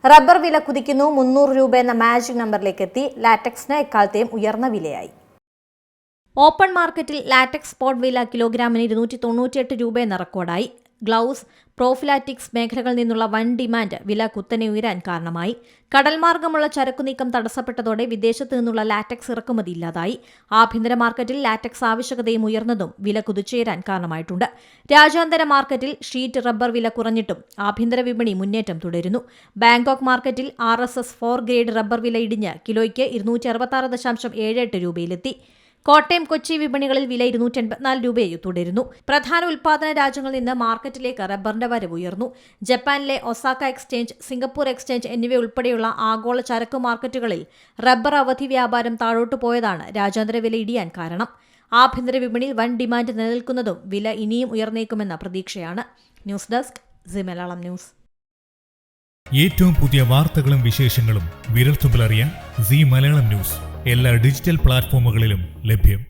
Rubber വില കുതിക്കുന്നു. 300 രൂപ എന്ന മാജിക് നമ്പറിലേക്ക് എത്തി. ലാറ്റക്സിന് എക്കാലത്തെയും ഉയർന്ന വിലയായി. ഓപ്പൺ മാർക്കറ്റിൽ ലാറ്റക്സ് സ്പോട്ട് വില കിലോഗ്രാമിന് 298 രൂപ എന്ന റെക്കോർഡായി. ഗ്ലൗസ്, പ്രോഫിലാറ്റിക്സ് മേഖലകളിൽ നിന്നുള്ള വൻ ഡിമാൻഡ് വില കുത്തനെ ഉയരാൻ കാരണമായി. കടൽമാർഗമുള്ള ചരക്കുനീക്കം തടസ്സപ്പെട്ടതോടെ വിദേശത്തു നിന്നുള്ള ലാറ്റക്സ് ഇറക്കുമതി ഇല്ലാതായി. ആഭ്യന്തര മാർക്കറ്റിൽ ലാറ്റക്സ് ആവശ്യകതയും ഉയർന്നതും വില കുതിച്ചുയരാൻ കാരണമായിട്ടുണ്ട്. രാജ്യാന്തര മാർക്കറ്റിൽ ഷീറ്റ് റബ്ബർ വില കുറഞ്ഞിട്ടും ആഭ്യന്തര വിപണി മുന്നേറ്റം തുടരുന്നു. ബാങ്കോക്ക് മാർക്കറ്റിൽ RSS 4 ഗ്രേഡ് റബ്ബർ വില ഇടിഞ്ഞ് കിലോയ്ക്ക് 266.78 രൂപയിലെത്തി. കോട്ടയം, കൊച്ചി വിപണികളിൽ വില 284 രൂപയെ തുടരുന്നു. പ്രധാന ഉൽപ്പാദന രാജ്യങ്ങളിൽ നിന്ന് മാർക്കറ്റിലേക്ക് റബ്ബറിന്റെ വരവ് ഉയർന്നു. ജപ്പാനിലെ ഒസാക്ക എക്സ്ചേഞ്ച്, സിംഗപ്പൂർ എക്സ്ചേഞ്ച് എന്നിവയുൾപ്പെടെയുള്ള ആഗോള ചരക്ക് മാർക്കറ്റുകളിൽ റബ്ബർ അവധി വ്യാപാരം താഴോട്ടു പോയതാണ് രാജ്യാന്തര വില ഇടിയാൻ കാരണം. ആഭ്യന്തര വിപണിയിൽ വൻ ഡിമാൻഡ് നിലനിൽക്കുന്നതും വില ഇനിയും ഉയർന്നേക്കുമെന്ന പ്രതീക്ഷയാണ്. News desk C Malayalam news. ഏറ്റവും പുതിയ വാർത്തകളും വിശേഷങ്ങളും വിരൽത്തുമ്പിലറിയാൻ സി മലയാളം ന്യൂസ് എല്ലാ ഡിജിറ്റൽ പ്ലാറ്റ്ഫോമുകളിലും ലഭ്യം.